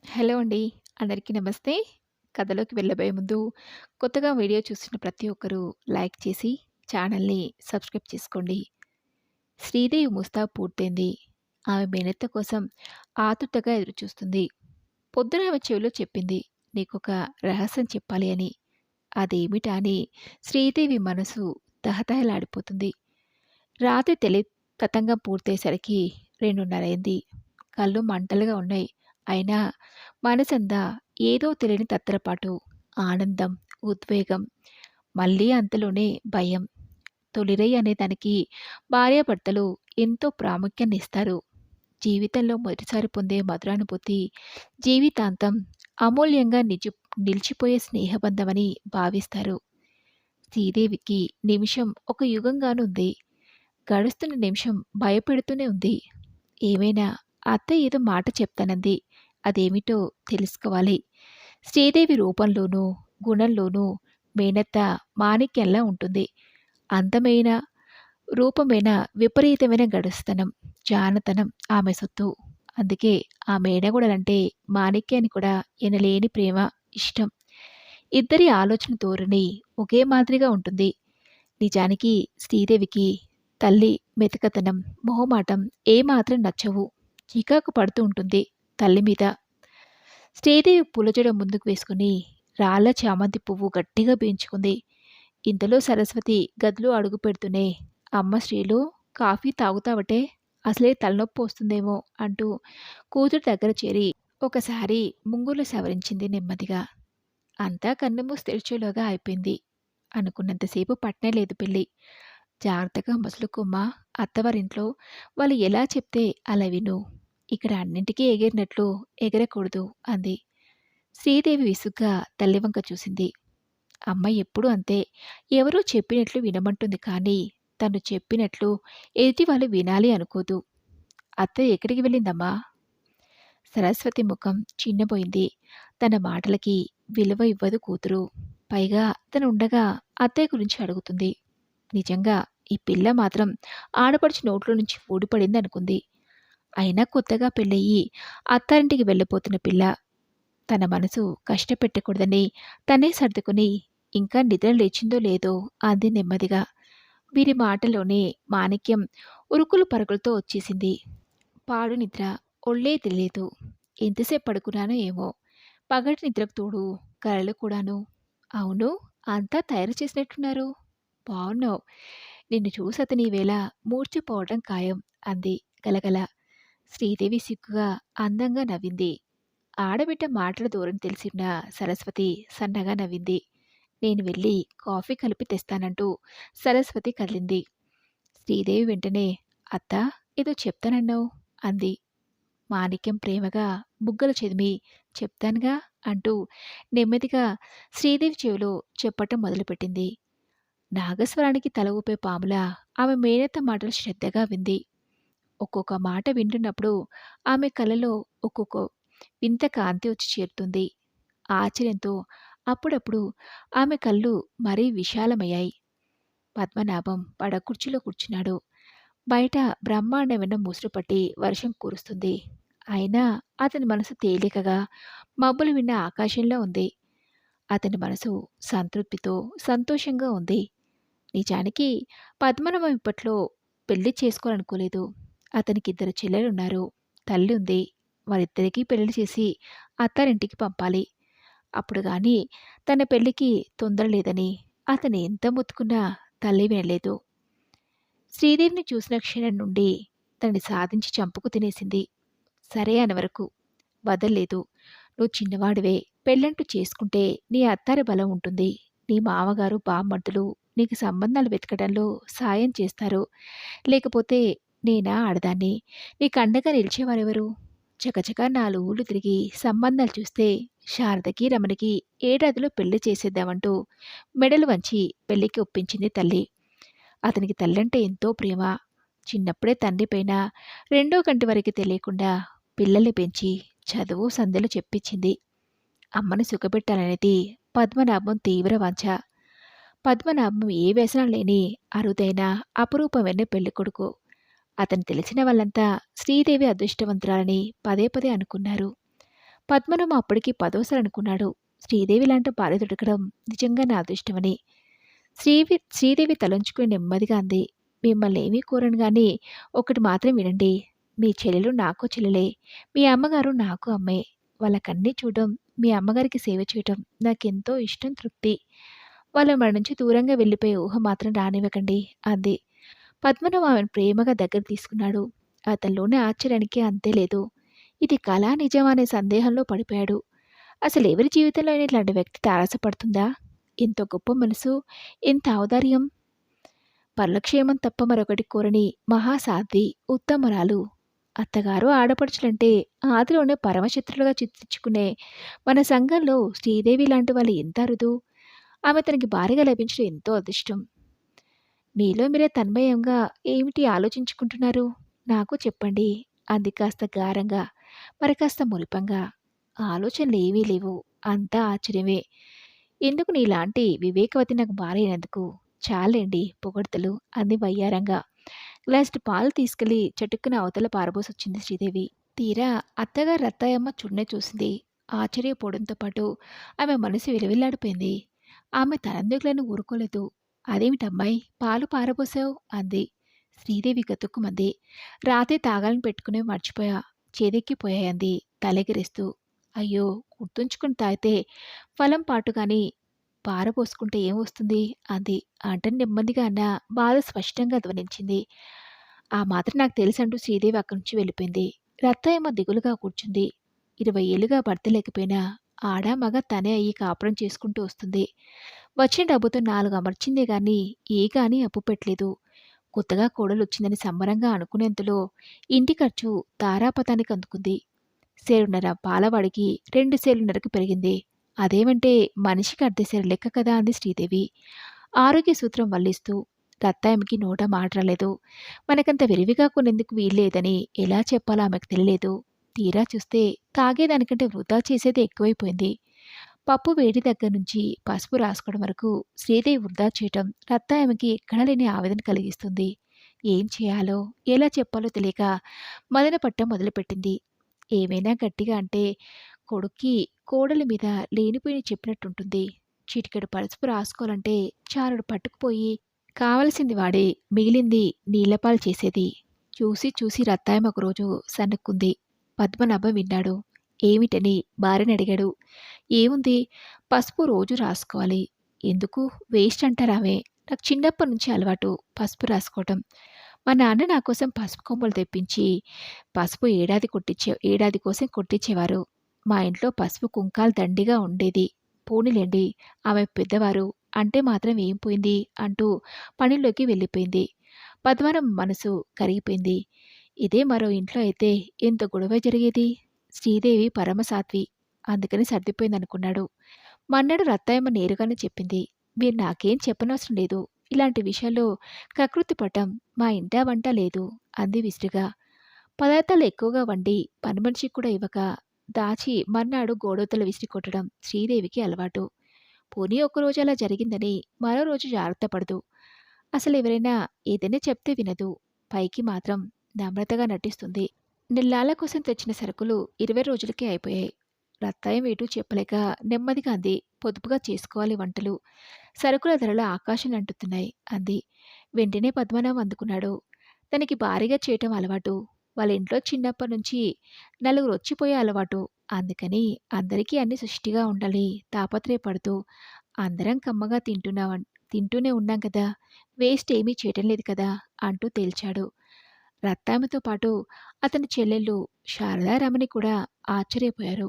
Hello అండి. అందరికీ నమస్తే. కథలోకి వెళ్ళబోయే ముందు కొత్తగా వీడియో చూస్తున్న ప్రతి ఒక్కరూ లైక్ చేసి ఛానల్‌ని సబ్స్క్రైబ్ చేసుకోండి. శ్రీదేవి ముస్తాబు పూర్తయింది. ఆమె మేనత్త కోసం ఆతురతగా ఎదురుచూస్తుంది. పొద్దున ఆమె చెవిలో చెప్పింది, "నీకొక రహస్యం చెప్పాలి" అని. అదేమిటా అని శ్రీదేవి మనసు తహతహలాడిపోతుంది. రాత్రి తతంగం పూర్తయ్యేసరికి 2:30 అయింది. కళ్ళు మంటలుగా ఉన్నాయి. అయినా మనసంతా ఏదో తెలియని తత్తరపాటు, ఆనందం, ఉద్వేగం. మళ్ళీ అంతలోనే భయం. తొలిరై అనే దానికి భార్యాభర్తలు ఎంతో ప్రాముఖ్యాన్నిస్తారు. జీవితంలో మొదటిసారి పొందే మధురానుభూతి జీవితాంతం అమూల్యంగా నిలిచిపోయే స్నేహబంధమని భావిస్తారు. శ్రీదేవికి నిమిషం ఒక యుగంగానుంది. గడుస్తున్న నిమిషం భయపెడుతూనే ఉంది. ఏమైనా అత్త ఏదో మాట చెప్తానంది. అదేమిటో తెలుసుకోవాలి. శ్రీదేవి రూపంలోనూ, గుణంలోనూ మేనత్త మాణిక్యంలా ఉంటుంది. అందమైన, రూపమైన విపరీతమైన గడుస్తనం, జానతనం ఆమె సొత్తు. అందుకే ఆ మేనగోడలంటే మాణిక్యానికి కూడా ఎనలేని ప్రేమ, ఇష్టం. ఇద్దరి ఆలోచన ధోరణి ఒకే మాదిరిగా ఉంటుంది. నిజానికి శ్రీదేవికి తల్లి మెతకతనం, మొహమాటం ఏమాత్రం నచ్చవు. చికాకు పడుతూ ఉంటుంది తల్లి మీద. శ్రీదేవి పూలజడ ముందుకు వేసుకుని రాళ్ల చామంతి పువ్వు గట్టిగా పీల్చుకుంది. ఇంతలో సరస్వతి గదిలో అడుగు పెడుతూనే, "అమ్మ శ్రీలు, కాఫీ తాగుతావటే? అసలే తలనొప్పి వస్తుందేమో" అంటూ కూతురు దగ్గర చేరి ఒకసారి ముంగురులు సవరించింది నెమ్మదిగా. అంతా కన్నుమూసి తెరిచేలోగా అయిపోయింది. అనుకున్నంతసేపు పట్టనే లేదు పెళ్ళి. జాగ్రత్తగా మసులుకోమ్మా, అత్తవారింట్లో వాళ్ళు ఎలా చెప్తే అలా విను. ఇక్కడ అన్నింటికీ ఎగిరినట్లు ఎగరకూడదు అంది. శ్రీదేవి విసుగ్గా తల్లివంక చూసింది. అమ్మ ఎప్పుడూ అంతే. ఎవరో చెప్పినట్లు వినమంటుంది కానీ తను చెప్పినట్లు ఎదుటి వాళ్ళు వినాలి అనుకోదు. అత్త ఎక్కడికి వెళ్ళిందమ్మా? సరస్వతి ముఖం చిన్నబోయింది. తన మాటలకి విలువ ఇవ్వదు కూతురు. పైగా తనుండగా అత్తయ్య గురించి అడుగుతుంది. నిజంగా ఈ పిల్ల మాత్రం ఆడపడుచు నోట్లో నుంచి ఊడిపడింది అనుకుంది. అయినా కొత్తగా పెళ్ళయి అత్తారింటికి వెళ్ళిపోతున్న పిల్ల. తన మనసు కష్టపెట్టకూడదని తనే సర్దుకుని ఇంకా నిద్ర లేచిందో లేదో అంది నెమ్మదిగా. వీరి మాటలోనే మాణిక్యం ఉరుకులు పరుగులతో వచ్చేసింది. పాడు నిద్ర, ఒళ్ళే తెలియదు. ఎంతసేపు పడుకున్నానో ఏమో. పగటి నిద్రకు తోడు కలలు కూడాను. అవును, అంతా తయారు చేసినట్టున్నారు. బావున్నావు. నిన్ను చూసి అతని ఈవేళ మూర్ఛపోవటం ఖాయం అంది గలగల. శ్రీదేవి సిగ్గుగా అందంగా నవ్వింది. ఆడబిడ్డ మాటల ధోరణి తెలిసిన సరస్వతి సన్నగా నవ్వింది. నేను వెళ్ళి కాఫీ కలిపి తెస్తానంటూ సరస్వతి కదిలింది. శ్రీదేవి వెంటనే, "అత్తా, ఏదో చెప్తానన్నావు" అంది. మాణిక్యం ప్రేమగా బుగ్గలు చెదిమి, "చెప్తానుగా" అంటూ నెమ్మదిగా శ్రీదేవి చెవిలో చెప్పటం మొదలుపెట్టింది. నాగస్వరానికి తల ఊపే పాములా ఆమె మేనత్త మాటలు శ్రద్ధగా వింది. ఒక్కొక్క మాట వింటున్నప్పుడు ఆమె కళ్ళలో ఒక్కొక్క వింత కాంతి వచ్చి చేరుతుంది. ఆశ్చర్యంతో అప్పుడప్పుడు ఆమె కళ్ళు మరీ విశాలమయ్యాయి. పద్మనాభం పడకుర్చీలో కూర్చున్నాడు. బయట బ్రహ్మాండమైన ముసురు పట్టి వర్షం కురుస్తుంది. అయినా అతని మనసు తేలికగా మబ్బులు విన్న ఆకాశంలో ఉంది. అతని మనసు సంతృప్తితో సంతోషంగా ఉంది. నిజానికి పద్మనాభం ఇప్పట్లో పెళ్లి చేసుకోవాలనుకోలేదు. అతనికి 2 చెల్లెలున్నారు. తల్లి ఉంది. వారిద్దరికీ పెళ్లి చేసి అత్తారింటికి పంపాలి. అప్పుడు గాని తన పెళ్లికి తొందర లేదని అతను ఎంత మొత్తుకున్నా తల్లి వినలేదు. శ్రీదేవిని చూసిన క్షణం నుండి తనని సాధించి చంపుకు తినేసింది. సరే అనే వరకు వదల్లేదు. "నువ్వు చిన్నవాడివే. పెళ్ళంటూ చేసుకుంటే నీ అత్తారి బలం ఉంటుంది. నీ మామగారు, బామ్మర్దులు నీకు సంబంధాలు వెతకడంలో సాయం చేస్తారు. లేకపోతే నేనా ఆడదాన్ని. నీకు అండగా నిలిచేవారెవరు? చకచకా 4 ఊళ్ళు తిరిగి సంబంధాలు చూస్తే శారదకి, రమణికి ఏడాదిలో పెళ్లి చేసేద్దామంటూ మెడలు వంచి పెళ్లికి ఒప్పించింది తల్లి. అతనికి తల్లంటే ఎంతో ప్రేమ. చిన్నప్పుడే తండ్రి పైన రెండో కంటి వరకు తెలియకుండా పిల్లల్ని పెంచి చదువు సంధ్యలు చెప్పించింది. అమ్మని సుఖపెట్టాలనేది పద్మనాభం తీవ్ర వాంఛ. పద్మనాభం ఏ వ్యసనం లేని అరుదైన అపురూపమైన పెళ్ళికొడుకు. అతను తెలిసిన వాళ్ళంతా శ్రీదేవి అదృష్టవంతురాలని పదే పదే అనుకున్నారు. పద్మనాభం అప్పటికి పదోసారి అనుకున్నాడు. శ్రీదేవి లాంటి భార్య దొరకడం నిజంగా నా అదృష్టమని. శ్రీదేవి తలంచుకుని నెమ్మదిగా అంది. మిమ్మల్ని ఏమీ కోరను గాని ఒకటి మాత్రం వినండి. మీ చెల్లెలు నాకు చెల్లెలే. మీ అమ్మగారు నాకు అమ్మే. వాళ్ళకన్నీ చూడడం, మీ అమ్మగారికి సేవ చేయటం నాకెంతో ఇష్టం, తృప్తి. వాళ్ళ మన నుంచి దూరంగా వెళ్ళిపోయే ఊహ మాత్రం రానివ్వకండి అంది. పద్మనాభం ఆమెను ప్రేమగా దగ్గర తీసుకున్నాడు. అతనిలోని ఆశ్చర్యానికి అంతే లేదు. ఇది కళా నిజమా అనే సందేహంలో పడిపోయాడు. అసలు ఎవరి జీవితంలో అయినా ఇట్లాంటి వ్యక్తి తారసపడుతుందా? ఎంత గొప్ప మనసు, ఎంత ఔదార్యం! పరలక్షేమం తప్ప మరొకటి కోరని మహాసాధ్వి, ఉత్తమరాలు. అత్తగారు ఆడపడుచులంటే ఆదిలోనే పరమశత్రులుగా చిత్రించుకునే మన సంఘంలో శ్రీదేవి లాంటి వాళ్ళు ఎంత అరుదు. ఆమె తనకి భార్యగా లభించడం ఎంతో అదృష్టం. మీలో మీరే తన్మయంగా ఏమిటి ఆలోచించుకుంటున్నారు? నాకు చెప్పండి అంది కాస్త గారంగా, మరి కాస్త మురిపంగా. ఆలోచనలేమీ లేవు. అంతా ఆశ్చర్యమే. ఎందుకు నీలాంటి వివేకవతి నాకు భార్య అయినందుకు. చాలేండి పొగడ్తలు అంది వయ్యారంగా. గ్లాసుడు పాలు తీసుకెళ్లి చటుక్కున అవతల పారబోసొచ్చింది శ్రీదేవి. తీరా అత్తగారు రత్తాయమ్మ చున్నే చూసింది. ఆశ్చర్యపోవడంతో పాటు ఆమె మనసు విలవిల్లాడిపోయింది. ఆమె తనందుకులను ఊరుకోలేదు. అదేమిటమ్మాయి పాలు పారబోసావు అంది. శ్రీదేవి గతుక్కుమంది. రాతే తాగాలని పెట్టుకునే మర్చిపోయా, చేదెక్కిపోయాయంది తలెగిరేస్తూ. అయ్యో, గుర్తుంచుకుని తాగితే ఫలం పాటుగాని పారబోసుకుంటే ఏమొస్తుంది అంది. అంటే నెమ్మదిగా అన్న బాధ స్పష్టంగా ధ్వనించింది. ఆ మాత్రం నాకు తెలుసంటూ శ్రీదేవి అక్కడి నుంచి వెళ్ళిపోయింది. రత్తయ్యమ్మ దిగులుగా కూర్చుంది. 20 ఏళ్లుగా భర్త లేకపోయినా ఆడా మగ తనే అయ్యి కాపురం చేసుకుంటూ వస్తుంది. వచ్చిన డబ్బుతో 4 అమర్చిందే గాని ఏ గాని అప్పు పెట్టలేదు. కొత్తగా కోడలొచ్చిందని సంబరంగా అనుకునేంతలో ఇంటి ఖర్చు తారాపతానికి అందుకుంది. సేరున్నర పాలవాడికి 2 సేలున్నరకి పెరిగింది. అదేమంటే మనిషికి అర్ధసేరు లెక్క కదా అంది శ్రీదేవి ఆరోగ్య సూత్రం వల్లిస్తూ. రత్తాయమ్మకి నోట మాట రాలేదు. మనకంత విరివిగా కొనేందుకు వీల్లేదని ఎలా చెప్పాలో ఆమెకు తెలియలేదు. తీరా చూస్తే తాగేదానికంటే వృధా చేసేది ఎక్కువైపోయింది. పప్పు వేడి దగ్గర నుంచి పసుపు రాసుకోవడం వరకు శ్రీదేవి వృధా చేయటం రత్తాయమ్మకి ఎక్కడా లేని ఆవేదన కలిగిస్తుంది. ఏం చేయాలో ఎలా చెప్పాలో తెలియక మదన పట్టం మొదలుపెట్టింది. ఏమైనా గట్టిగా అంటే కొడుక్కి కోడలి మీద లేనిపోయిన చెప్పినట్టుంటుంది. చిటికెడు పసుపు రాసుకోవాలంటే చారుడు పట్టుకుపోయి కావలసింది వాడే, మిగిలింది నీళ్లపాలు చేసేది. చూసి చూసి రత్తాయం ఒకరోజు సనుక్కుంది. పద్మనాభం విన్నాడు. ఏమిటని భార్యని అడిగాడు. ఏముంది, పసుపు రోజు రాసుకోవాలి. ఎందుకు వేస్ట్ అంటారామె. నాకు చిన్నప్పటి నుంచి అలవాటు పసుపు రాసుకోవటం. మా నాన్న నా కోసం పసుపు కొమ్మలు తెప్పించి పసుపు ఏడాది కోసం కొట్టించేవారు. మా ఇంట్లో పసుపు కుంకాలు దండిగా ఉండేది. పోనీలేండి, ఆమె పెద్దవారు అంటే మాత్రం ఏం పోయింది అంటూ పనిలోకి వెళ్ళిపోయింది. పద్మనాభం మనసు కరిగిపోయింది. ఇదే మరో ఇంట్లో అయితే ఎంత గొడవ జరిగేది. శ్రీదేవి పరమసాత్వి, అందుకని సర్దిపోయిందనుకున్నాడు. మన్నాడు రత్తాయమ్మ నేరుగానే చెప్పింది. మీరు నాకేం చెప్పనవసరం లేదు. ఇలాంటి విషయాల్లో కకృతి పడటం మా ఇంటా వంట లేదు అంది విసురుగా. పదార్థాలు ఎక్కువగా వండి పని మనిషికి కూడా ఇవ్వక దాచి మర్నాడు గోడవతల విసిరి కొట్టడం శ్రీదేవికి అలవాటు. పోనీ ఒకరోజు అలా జరిగిందని మరో రోజు జాగ్రత్త పడదు. అసలు ఎవరైనా ఏదైనా చెప్తే వినదు. పైకి మాత్రం నమ్రతగా నటిస్తుంది. నెల్లాళ్ళ కోసం తెచ్చిన సరుకులు 20 రోజులకే అయిపోయాయి. రత్తాయం ఏటూ చెప్పలేక నెమ్మదిగా అంది. పొదుపుగా చేసుకోవాలి వంటలు. సరుకుల ధరలు ఆకాశం అంటుతున్నాయి అంది. వెంటనే పద్మనాభం అందుకున్నాడు. తనకి భారీగా చేయటం అలవాటు. వాళ్ళ ఇంట్లో చిన్నప్పటి నుంచి నలుగురు వచ్చిపోయే అలవాటు. అందుకని అందరికీ అన్ని సృష్టిగా ఉండాలి తాపత్రయపడుతూ అందరం కమ్మగా తింటూనే ఉన్నాం కదా, వేస్ట్ ఏమీ చేయటం లేదు కదా అంటూ తేల్చాడు. రత్తామితో పాటు అతని చెల్లెళ్ళు శారదా రమణి కూడా ఆశ్చర్యపోయారు.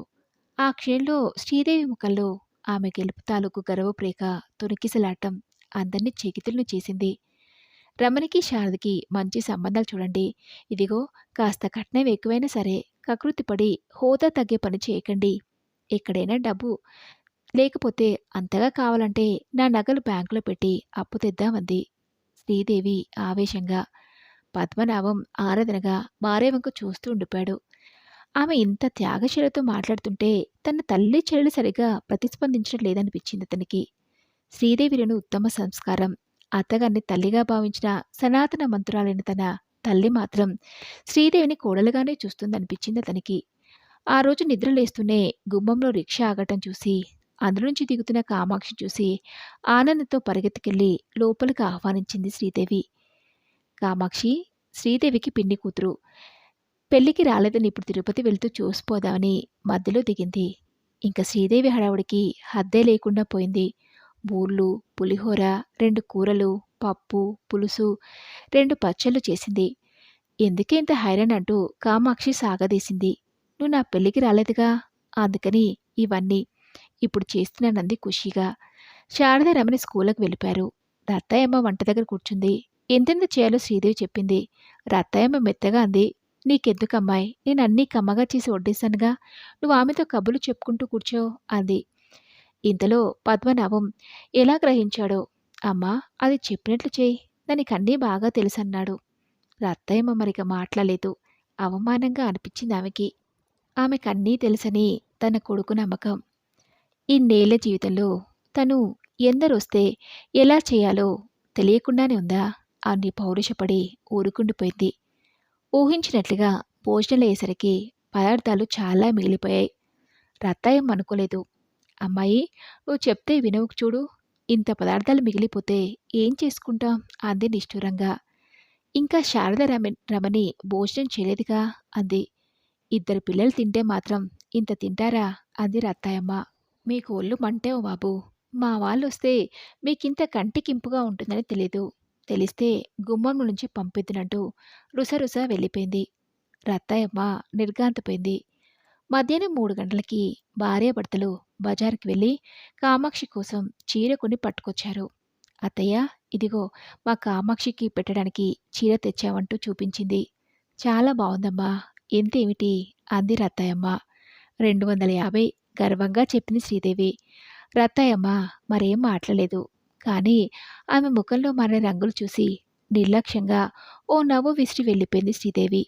ఆ క్షణంలో శ్రీదేవి ముఖంలో ఆమె గెలుపు తాలూకు గర్వప్రేక తొణికిసలాటం అందరినీ చెకితులను చేసింది. రమణికి శారదకి మంచి సంబంధాలు చూడండి. ఇదిగో కాస్త కట్నం ఎక్కువైనా సరే కకృతిపడి హోదా తగ్గే పని చేయకండి. ఎక్కడైనా డబ్బు లేకపోతే అంతగా కావాలంటే నా నగలు బ్యాంకులో పెట్టి అప్పు తెద్దామంది శ్రీదేవి ఆవేశంగా. పద్మనాభం ఆరాధనగా భార్య వంక చూస్తూ ఉండిపోయాడు. ఆమె ఇంత త్యాగశీలతో మాట్లాడుతుంటే తన తల్లి చెల్లెలు సరిగా ప్రతిస్పందించడం లేదనిపించింది అతనికి. శ్రీదేవిలోని ఉత్తమ సంస్కారం, అత్తగారిని తల్లిగా భావించిన సనాతన మంత్రాలైన తన తల్లి మాత్రం శ్రీదేవిని కోడలుగానే చూస్తుందనిపించింది అతనికి. ఆ రోజు నిద్రలేస్తూనే గుమ్మంలో రిక్షా ఆగటం చూసి, అందులో నుంచి దిగుతున్న కామాక్షి చూసి, ఆనందంతో పరిగెత్తుకెళ్ళి లోపలికి ఆహ్వానించింది శ్రీదేవి. కామాక్షి, శ్రీదేవికి పిన్ని కూతురు. పెళ్ళికి రాలేదని ఇప్పుడు తిరుపతి వెళ్తూ చూసిపోదామని మధ్యలో దిగింది. ఇంక శ్రీదేవి హడావుడికి హద్దే లేకుండా పోయింది. బూర్లు, పులిహోర, 2 కూరలు, పప్పు, పులుసు, 2 పచ్చళ్ళు చేసింది. ఎందుకే ఇంత హైరాన్ అంటూ కామాక్షి సాగదీసింది. నువ్వు నా పెళ్ళికి రాలేదుగా, అందుకని ఇవన్నీ ఇప్పుడు చేస్తున్నానంది ఖుషీగా. శారద రమణి స్కూళ్ళకి వెళ్ళిపోయారు. రత్తయ్యమ్మ వంట దగ్గర కూర్చుంది. ఎంతెంత చేయాలో శ్రీదేవి చెప్పింది. రత్తయ్యమ్మ మెత్తగా అంది. నీకెందుకమ్మాయి, నేనన్నీ కమ్మగా చేసి వడ్డిస్తానుగా, నువ్వు ఆమెతో కబుర్లు చెప్పుకుంటూ కూర్చో అంది. ఇంతలో పద్మనాభం ఎలా గ్రహించాడో, అమ్మా అది చెప్పినట్లు చేయి, దానికన్నీ బాగా తెలుసన్నాడు. రత్తయ్యమ్మ మరిక మాట్లాడలేదు. అవమానంగా అనిపించింది ఆమెకి. ఆమెకన్నీ తెలుసని తన కొడుకు నమ్మకం. ఇన్నేళ్ల జీవితంలో తను ఎందరొస్తే ఎలా చేయాలో తెలియకుండానే ఉందా అని పౌరుషపడి ఊరుకుండిపోయింది. ఊహించినట్లుగా భోజనాలయ్యేసరికి పదార్థాలు చాలా మిగిలిపోయాయి. రత్తాయం అనుకోలేదు. అమ్మాయి, నువ్వు చెప్తే వినవు చూడు, ఇంత పదార్థాలు మిగిలిపోతే ఏం చేసుకుంటాం అంది నిష్ఠూరంగా. ఇంకా శారద రమణి భోజనం చేయలేదుగా అంది. 2 పిల్లలు తింటే మాత్రం ఇంత తింటారా అంది రత్తాయమ్మ. మీకు ఒళ్ళు మంటేమో బాబు, మా వాళ్ళొస్తే మీకింత కంటికింపుగా ఉంటుందని తెలీదు. తెలిస్తే గుమ్మం నుంచి పంపిద్దునంటూ రుసరుస వెళ్ళిపోయింది. రత్తాయమ్మ నిర్ఘాంతపోయింది. మధ్యాహ్నం 3 గంటలకి భార్యాభర్తలు బజారుకి వెళ్ళి కామాక్షి కోసం చీర కొని పట్టుకొచ్చారు. అత్తయ్య, ఇదిగో మా కామాక్షికి పెట్టడానికి చీర తెచ్చావంటూ చూపించింది. చాలా బావుందమ్మా, ఎంతేమిటి అంది రత్తాయమ్మ. 250 గర్వంగా చెప్పింది శ్రీదేవి. రత్తాయమ్మ మరేం మాట్లాడలేదు. కానీ ఆమె ముఖంలో మారిన రంగులు చూసి నిర్లక్ష్యంగా ఓ నవ్వు విసిరి వెళ్ళిపోయింది శ్రీదేవి.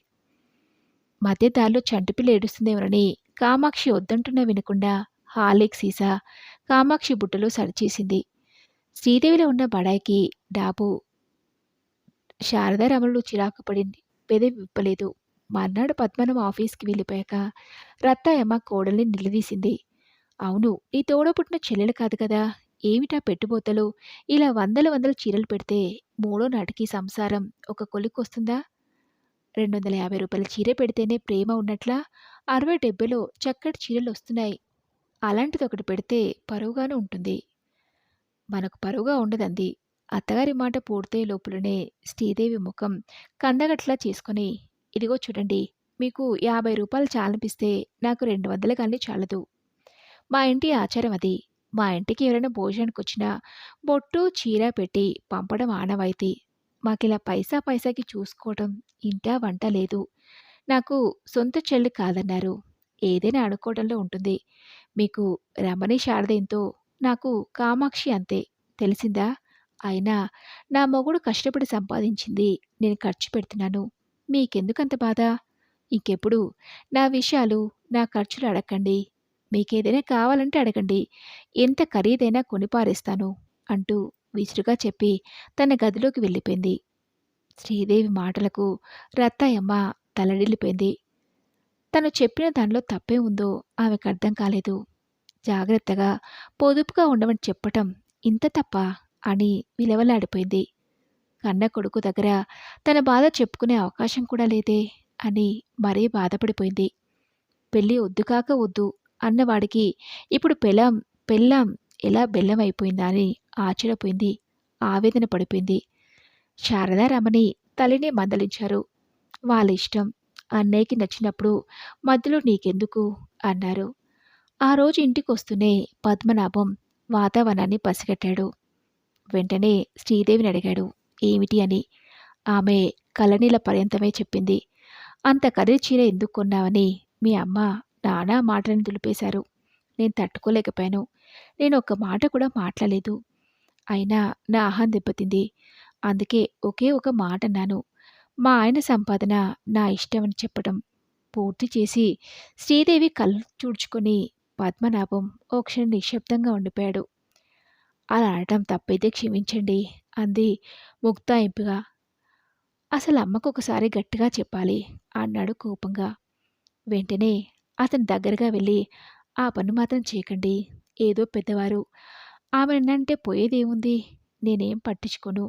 మధ్య దారిలో చంటిపిల్ల ఏడుస్తుందేమోనని కామాక్షి వద్దంటున్నా వినకుండా హార్లిక్ సీసా కామాక్షి బుట్టలో సరిచేసింది. శ్రీదేవిలో ఉన్న బడాయికి డాబు శారదారమణులు చిరాకు పడింది. పెదవి విప్పలేదు. మర్నాడు పద్మనం ఆఫీస్కి వెళ్ళిపోయాక రత్తాయమ్మ కోడల్ని నిలదీసింది. అవును, నీ తోడపుట్టిన చెల్లెలు కాదు కదా, ఏమిటా పెట్టుబోతలు, ఇలా వందల వందల చీరలు పెడితే మూడో నాటికి సంసారం ఒక కొలిక్కొస్తుందా? 250 చీర పెడితేనే ప్రేమ ఉన్నట్లా 60-70లో చక్కటి చీరలు వస్తున్నాయి. అలాంటిది ఒకటి పెడితే పరువుగాను ఉంటుంది. మనకు పరువుగా ఉండదంది. అత్తగారి మాట పూర్తయ్యే లోపులనే శ్రీదేవి ముఖం కందగట్లా చేసుకుని, ఇదిగో చూడండి, మీకు రూ. 50 చాలనిపిస్తే నాకు 200 కానీ చాలదు. మా ఇంటి ఆచారం అది. మా ఇంటికి ఎవరైనా భోజనానికొచ్చినా బొట్టు, చీర పెట్టి పంపడం ఆనవాయితీ. మాకిలా పైసా పైసాకి చూసుకోవటం ఇంటా వంట లేదు. నాకు సొంత చెల్లి కాదన్నారు. ఏదైనా అనుకోవడంలో ఉంటుంది. మీకు రమణి శారద ఎంతో, నాకు కామాక్షి అంతే. తెలిసిందా? అయినా నా మొగుడు కష్టపడి సంపాదించింది నేను ఖర్చు పెడుతున్నాను. మీకెందుకంత బాధ? ఇంకెప్పుడు నా విషయాలు, నా ఖర్చులు అడక్కండి. మీకేదైనా కావాలంటే అడగండి. ఎంత ఖరీదైనా కొనిపారేస్తాను అంటూ విసురుగా చెప్పి తన గదిలోకి వెళ్ళిపోయింది. శ్రీదేవి మాటలకు రత్తాయమ్మ తలడిల్లిపోయింది. తను చెప్పిన దానిలో తప్పే ఉందో ఆమెకు అర్థం కాలేదు. జాగ్రత్తగా, పొదుపుగా ఉండమని చెప్పటం ఇంత తప్ప అని విలవలాడిపోయింది. కన్న కొడుకు దగ్గర తన బాధ చెప్పుకునే అవకాశం కూడా లేదే అని మరీ బాధపడిపోయింది. పెళ్ళి వద్దుకాక వద్దు అన్నవాడికి ఇప్పుడు పెళ్ళాం ఎలా బెల్లం అయిపోయిందా అని ఆశ్చర్యపోయింది. ఆవేదన పడిపోయింది. శారదా రమణి తల్లిని మందలించారు. వాళ్ళ ఇష్టం. అన్నయ్యకి నచ్చినప్పుడు మధ్యలో నీకెందుకు అన్నారు. ఆ రోజు ఇంటికొస్తూనే పద్మనాభం వాతావరణాన్ని పసిగట్టాడు. వెంటనే శ్రీదేవిని అడిగాడు ఏమిటి అని. ఆమె కళ్ళనీళ్ళ పర్యంతమే చెప్పింది. అంత ఖరీదు చీర ఎందుకు కొన్నావని మీ అమ్మ నానా మాటలను దులిపేశారు. నేను తట్టుకోలేకపోయాను. నేను ఒక్క మాట కూడా మాట్లాడలేదు. అయినా నా అహం దెబ్బతింది. అందుకే ఒకే ఒక మాట అన్నాను. మా ఆయన సంపాదన నా ఇష్టమని చెప్పడం పూర్తి చేసి శ్రీదేవి కళ్ళు తుడుచుకొని పద్మనాభం ఓ క్షణం నిశ్శబ్దంగా ఉండిపోయాడు. అలా అనటం తప్పైతే క్షమించండి అంది ముక్తాయింపుగా. అసలు అమ్మకు ఒకసారి గట్టిగా చెప్పాలి అన్నాడు కోపంగా. వెంటనే అతని దగ్గరగా వెళ్ళి, "ఆ పని మాత్రం చేయకండి. ఏదో పెద్దవారు. ఆమెనంటే పోయేదేముంది? నేనేం పట్టించుకోను.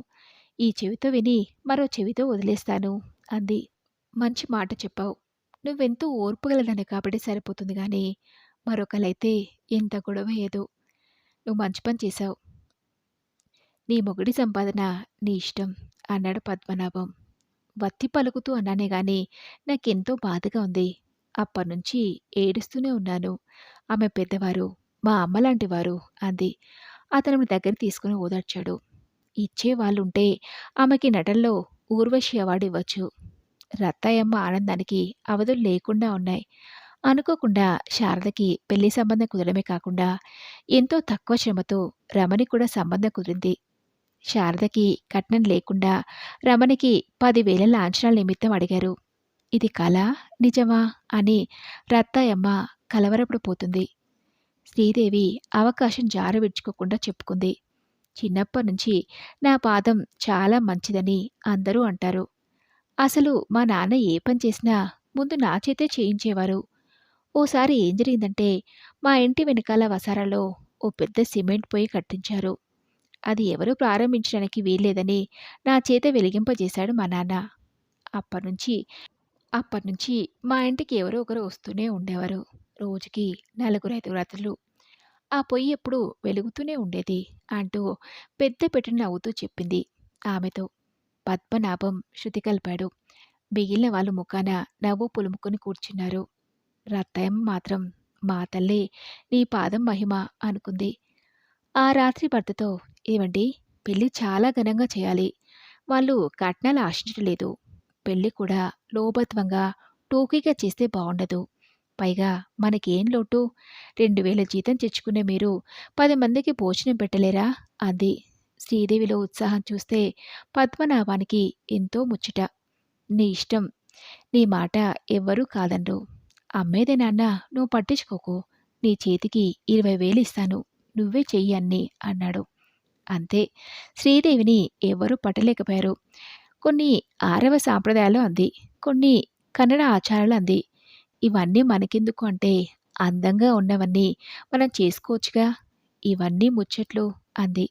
ఈ చెవితో విని మరో చెవితో వదిలేస్తాను" అంది. "మంచి మాట చెప్పావు. నువ్వెంతో ఓర్పుగలదానివి కాబట్టి సరిపోతుంది గానీ, మరొకళ్ళైతే ఎంత గొడవ అయ్యేదో. నువ్వు మంచి పని చేశావు. నీ మొగుడి సంపాదన నీ ఇష్టం" అన్నాడు పద్మనాభం. వత్తి పలుకుతూ అన్నానే గాని నాకెంతో బాధగా ఉంది. అప్పట్నుంచి ఏడుస్తూనే ఉన్నాను. ఆమె పెద్దవారు, మా అమ్మలాంటి వారు అంది. అతను దగ్గరికి తీసుకుని ఓదార్చాడు. ఇచ్చేవాళ్ళుంటే ఆమెకి నటనలో ఊర్వశి అవార్డు ఇవ్వచ్చు. రత్తయ్యమ్మ ఆనందానికి అవధులు లేకుండా ఉన్నాయి. అనుకోకుండా శారదకి పెళ్లి సంబంధం కుదరడమే కాకుండా ఎంతో తక్కువ శ్రమతో రమణి కూడా సంబంధం కుదిరింది. శారదకి కట్నం లేకుండా రమణికి 10,000 లాంఛనాల నిమిత్తం అడిగారు. ఇది కలా? నిజమా? అని రత్తాయమ్మ కలవరపడిపోతుంది. శ్రీదేవి అవకాశం జారవిడుచుకోకుండా చెప్పుకుంది. చిన్నప్పటినుంచి నా పాదం చాలా మంచిదని అందరూ అంటారు. అసలు మా నాన్న ఏ పని చేసినా ముందు నా చేతే చేయించేవారు. ఓసారి ఏం జరిగిందంటే మా ఇంటి వెనకాల వసారాలో ఓ పెద్ద సిమెంట్ పొయ్యి కట్టించారు. అది ఎవరూ ప్రారంభించడానికి వీల్లేదని నా చేత వెలిగింపజేశాడు మా నాన్న. అప్పటినుంచి అప్పటినుంచి మా ఇంటికి ఎవరో ఒకరు వస్తూనే ఉండేవారు. రోజుకి 4, 5 రాత్రులు. ఆ పొయ్యి ఎప్పుడూ వెలుగుతూనే ఉండేది అంటూ పెద్ద పెట్టున నవ్వుతూ చెప్పింది ఆమెతో. పద్మనాభం శృతి కలిపాడు. మిగిలిన వాళ్ళు ముఖాన నవ్వు పులుముకొని కూర్చున్నారు. రత్తయ్యమ్మ మాత్రం మా తల్లే నీ పాదం మహిమ అనుకుంది. ఆ రాత్రి భర్తతో, ఏవండి, పెళ్లి చాలా ఘనంగా చేయాలి. వాళ్ళు కట్నాలు ఆశించలేదు. పెళ్లి కూడా లోభత్వంగా టోకీగా చేస్తే బావుండదు. పైగా మనకేం లోటు? 2,000 జీతం తెచ్చుకునే మీరు 10 మందికి భోజనం పెట్టలేరా? అంది. శ్రీదేవిలో ఉత్సాహం చూస్తే పద్మనాభానికి ఎంతో ముచ్చట. నీ ఇష్టం. నీ మాట ఎవ్వరూ కాదనరు. అమ్మేదే నాన్న, నువ్వు పట్టించుకోకు. నీ చేతికి 20,000 ఇస్తాను. నువ్వే చెయ్యి అన్నీ అన్నాడు. అంతే. శ్రీదేవిని ఎవ్వరూ పట్టలేకపోయారు. కొన్ని ఆరవ సాంప్రదాయాలు అంది. కొన్ని కన్నడ ఆచారాలు అంది. ఇవన్నీ మనకెందుకు అంటే అందంగా ఉన్నవన్నీ మనం చేసుకోవచ్చుగా. ఇవన్నీ ముచ్చట్లు అంది.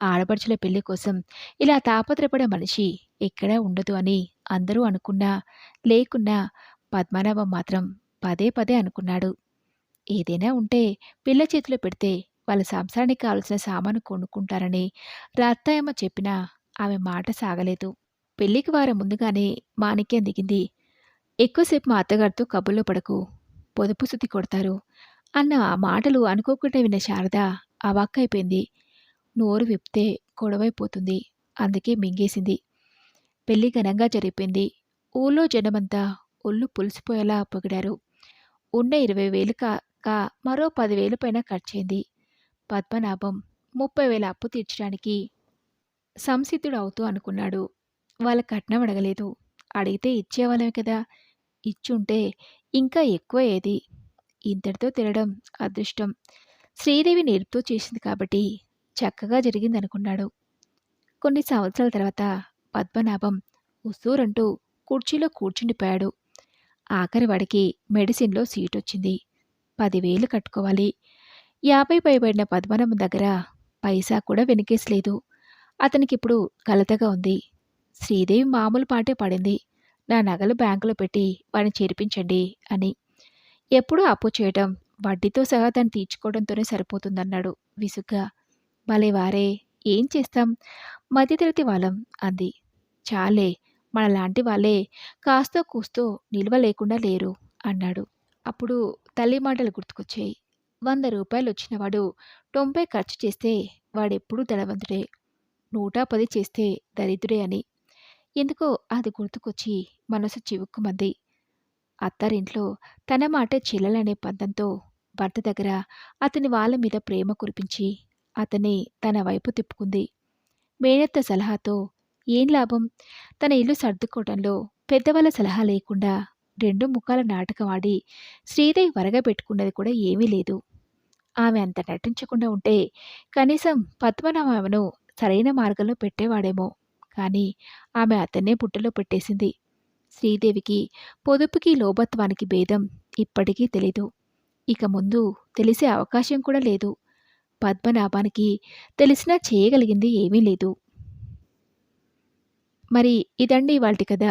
ఆడపడుచుల పెళ్లి కోసం ఇలా తాపత్రపడే మనిషి ఎక్కడా ఉండదు అని అందరూ అనుకున్నా లేకున్నా పద్మనాభం మాత్రం పదే పదే అనుకున్నాడు. ఏదైనా ఉంటే పిల్ల చేతిలో పెడితే వాళ్ళ సంసారానికి కావలసిన సామాను కొనుక్కుంటారని రత్తయ్యమ్మ చెప్పినా ఆమె మాట సాగలేదు. పెళ్లికి వారం ముందుగానే మాణిక్యం దిగింది. ఎక్కువసేపు మా అత్తగారితో కబుర్లో పడకు, పొదుపు సుత్తి కొడతారు అన్న ఆ మాటలు అనుకోకుండా విన్న శారద అవాక్కైపోయింది. నోరు విప్తే గొడవైపోతుంది. అందుకే మింగేసింది. పెళ్లి ఘనంగా జరిగిపోయింది. ఊళ్ళో జనమంతా ఒళ్ళు పులిసిపోయేలా పొగిడారు. ఉన్న 20,000 కాక మరో 10,000 పైన ఖర్చయింది. పద్మనాభం 30,000 అప్పు తీర్చడానికి సంసిద్ధుడవుతూ అనుకున్నాడు. వాళ్ళ కట్నం అడగలేదు. అడిగితే ఇచ్చేవాళ్ళమే కదా. ఇచ్చుంటే ఇంకా ఎక్కువయ్యేది. ఇంతటితో తినడం అదృష్టం. శ్రీదేవి నేర్పుతో చేసింది కాబట్టి చక్కగా జరిగిందనుకున్నాడు. కొన్ని సంవత్సరాల తర్వాత పద్మనాభం ఉస్సూరంటూ కుర్చీలో కూర్చుండిపోయాడు. ఆఖరి వాడికి మెడిసిన్‌లో సీటొచ్చింది. 10,000 కట్టుకోవాలి. 50 పైబడిన పద్మనాభం దగ్గర పైసా కూడా వెనకేసలేదు. అతనికిప్పుడు కలతగా ఉంది. శ్రీదేవి మామూలు పాటే పడింది. నా నగలు బ్యాంకులో పెట్టి వాడిని చేర్పించండి అని. ఎప్పుడూ అప్పు చేయటం, వడ్డీతో సహా దాన్ని తీర్చుకోవడంతోనే సరిపోతుందన్నాడు విసుగ్గా. భలే వారే, ఏం చేస్తాం, మధ్యతరగతి వాళ్ళం అంది. చాలే, మనలాంటి వాళ్ళే కాస్తో కూస్తో నిల్వ లేకుండా లేరు అన్నాడు. అప్పుడు తల్లి మాటలు గుర్తుకొచ్చాయి. 100 రూపాయలు వచ్చినవాడు 90 ఖర్చు చేస్తే వాడెప్పుడూ ధనవంతుడే, 110 చేస్తే దరిద్రుడే అని. ఎందుకో అది గుర్తుకొచ్చి మనసు చివుక్కుమంది. అత్తారింట్లో తన మాటే చెల్లెలనే పంతంతో భర్త దగ్గర అతని వాళ్ళ మీద ప్రేమ కురిపించి అతన్ని తన వైపు తిప్పుకుంది. మేనత్త సలహాతో ఏం లాభం? తన ఇల్లు సర్దుకోవడంలో పెద్దవాళ్ళ సలహా లేకుండా 2 ముఖాల నాటకం ఆడి శ్రీదేవి వరగబెట్టుకున్నది కూడా ఏమీ లేదు. ఆమె అంత నటించకుండా ఉంటే కనీసం పద్మనాభను సరైన మార్గంలో పెట్టేవాడేమో. కానీ ఆమె అతన్నే బుట్టలో పెట్టేసింది. శ్రీదేవికి పొదుపుకి లోభత్వానికి భేదం ఇప్పటికీ తెలీదు. ఇక ముందు తెలిసే అవకాశం కూడా లేదు. పద్మనాభానికి తెలిసినా చేయగలిగింది ఏమీ లేదు. మరి ఇదండి ఇవాల్టి కథ.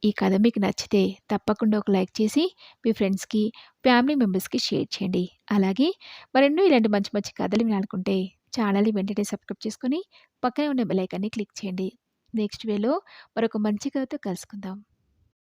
ఈ కథ మీకు నచ్చితే తప్పకుండా ఒక లైక్ చేసి మీ ఫ్రెండ్స్‌కి, ఫ్యామిలీ మెంబర్స్‌కి షేర్ చేయండి. అలాగే మరెన్నో ఇలాంటి మంచి మంచి కథలు వినాలనుకుంటే ఛానల్‌ని వెంటనే సబ్స్క్రైబ్ చేసుకొని పక్కనే ఉన్న బెల్ ఐకాన్‌ని క్లిక్ చేయండి. నెక్స్ట్ వీడియోలో మరొక మంచి కథతో కలుసుకుందాం.